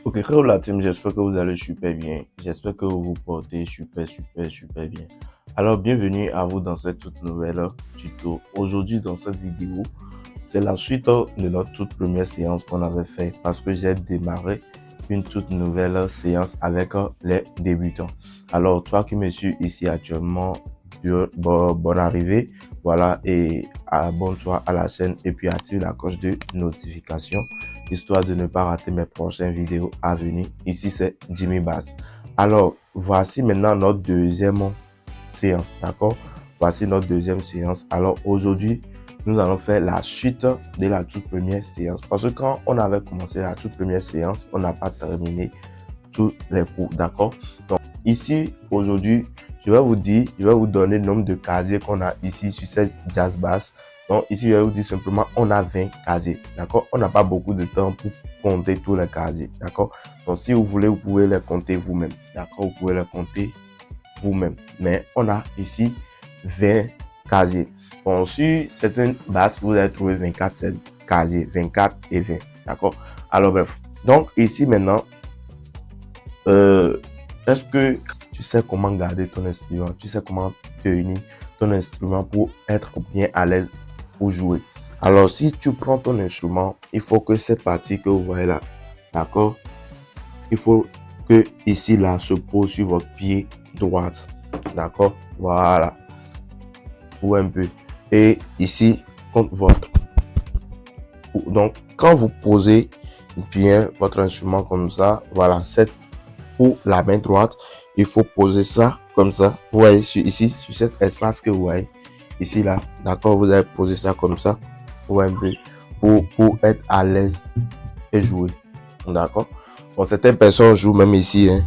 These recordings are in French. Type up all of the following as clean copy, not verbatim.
Ok, frérot la team, j'espère que vous allez super bien. J'espère que vous vous portez super bien. Alors, bienvenue à vous dans cette toute nouvelle tuto. Aujourd'hui, dans cette vidéo, c'est la suite de notre toute première séance qu'on avait fait parce que j'ai démarré une toute nouvelle séance avec les débutants. Alors, toi qui me suis ici actuellement, bonne arrivée. Voilà, et abonne-toi à la chaîne et puis active la cloche de notification histoire de ne pas rater mes prochaines vidéos à venir. Ici, c'est Jimmy Bass. Alors, voici maintenant notre deuxième séance, d'accord? Voici notre deuxième séance. Alors, aujourd'hui, nous allons faire la suite de la toute première séance. Parce que quand on avait commencé la toute première séance, on n'a pas terminé tous les cours, d'accord? Donc, ici, aujourd'hui, je vais vous donner le nombre de casiers qu'on a ici sur cette jazz bass. Donc, ici, je vais vous dire simplement, on a 20 casiers, d'accord? On n'a pas beaucoup de temps pour compter tous les casiers, d'accord? Donc, si vous voulez, vous pouvez les compter vous-même, d'accord? Vous pouvez les compter vous-même. Mais on a ici 20 casiers. Bon, sur certaines basses, vous allez trouver 24 casiers, 24 et 20, d'accord? Alors, bref. Donc, ici, maintenant, est-ce que tu sais comment garder ton instrument? Tu sais comment tenir ton instrument pour être bien à l'aise pour jouer? Alors, si tu prends ton instrument, il faut que cette partie que vous voyez là, d'accord? Il faut que ici, là, se pose sur votre pied droit. D'accord? Voilà. Ou un peu. Et ici, contre votre. Donc, quand vous posez bien votre instrument comme ça, voilà, c'est pour la main droite, il faut poser ça comme ça. Vous voyez ici, sur cet espace que vous voyez ici, là, d'accord, vous allez poser ça comme ça, ou un peu, pour être à l'aise et jouer. D'accord? Bon, certaines personnes jouent même ici, hein.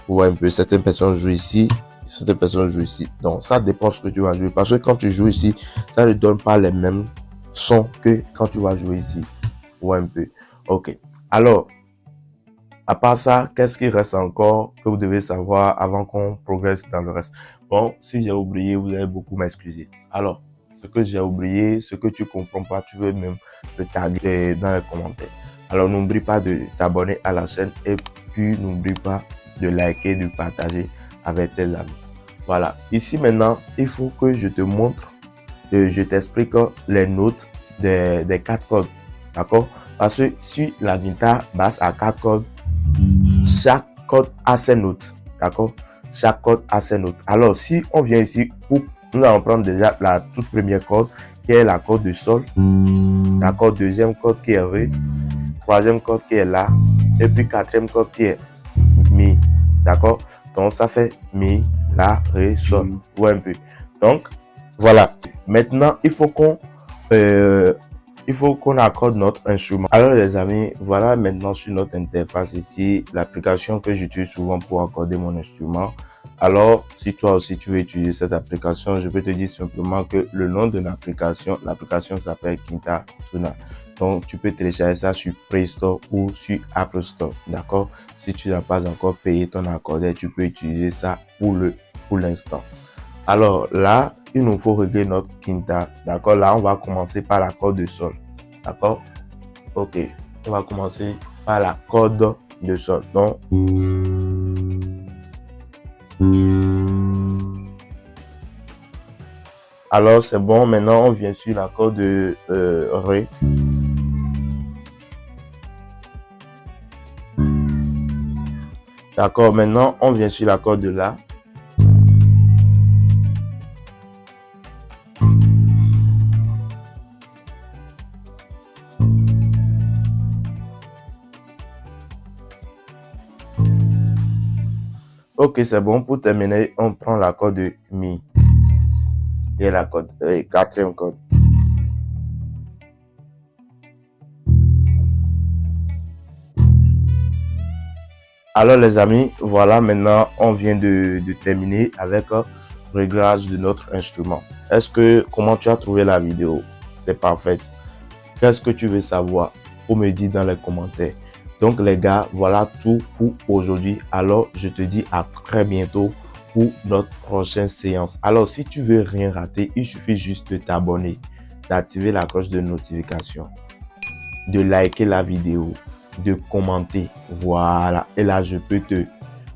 Vous voyez un peu, certaines personnes jouent ici, certaines personnes jouent ici. Donc, ça dépend de ce que tu vas jouer. Parce que quand tu joues ici, ça ne donne pas les mêmes sons que quand tu vas jouer ici. Vous voyez un peu. Ok. Alors, à part ça, qu'est-ce qui reste encore que vous devez savoir avant qu'on progresse dans le reste? Bon, si j'ai oublié, vous allez beaucoup m'excuser. Alors, ce que j'ai oublié, ce que tu comprends pas, tu veux même le taguer dans les commentaires. Alors, n'oublie pas de t'abonner à la chaîne et puis n'oublie pas de liker, de partager avec tes amis. Voilà. Ici maintenant, il faut que je te montre, je t'explique les notes des 4 cordes. D'accord? Parce que sur la guitare basse à 4 cordes, chaque corde a ses notes, d'accord? Chaque corde a ses notes. Alors, si on vient ici, nous allons prendre déjà la toute première corde, qui est la corde de sol, d'accord? Deuxième corde qui est ré, troisième corde qui est la, et puis quatrième corde qui est mi, d'accord? Donc, ça fait mi, la, ré, sol, ou un peu. Donc, voilà. Maintenant, il faut qu'on accorde notre instrument. Alors les amis, voilà maintenant sur notre interface ici, l'application que j'utilise souvent pour accorder mon instrument. Alors, si toi aussi tu veux utiliser cette application, je peux te dire simplement que le nom de l'application s'appelle Kinta Tuna. Donc, tu peux télécharger ça sur Play Store ou sur Apple Store, d'accord? Si tu n'as pas encore payé ton accordeur, tu peux utiliser ça pour l'instant. Alors là, il nous faut régler notre quinta. D'accord? Là, on va commencer par la corde de sol. D'accord? Ok. On va commencer par la corde de sol. Donc, alors c'est bon. Maintenant, on vient sur la corde de ré. D'accord. Maintenant, on vient sur la corde de la. Ok, c'est bon. Pour terminer, on prend la corde de mi. Et la corde, quatrième corde. Alors les amis, voilà, maintenant on vient de terminer avec le réglage de notre instrument. Comment tu as trouvé la vidéo? C'est parfait. Qu'est-ce que tu veux savoir? Faut me dire dans les commentaires. Donc les gars, voilà tout pour aujourd'hui. Alors je te dis à très bientôt pour notre prochaine séance. Alors si tu veux rien rater, il suffit juste de t'abonner, d'activer la cloche de notification, de liker la vidéo, de commenter. Voilà. Et là, je peux te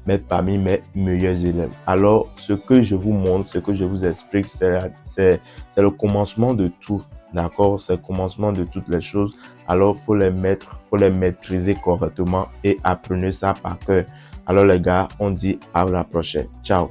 mettre parmi mes meilleurs élèves. Alors, ce que je vous montre, ce que je vous explique, c'est le commencement de tout. D'accord? C'est le commencement de toutes les choses. Alors, faut les maîtriser correctement et apprenez ça par cœur. Alors, les gars, on dit à la prochaine. Ciao.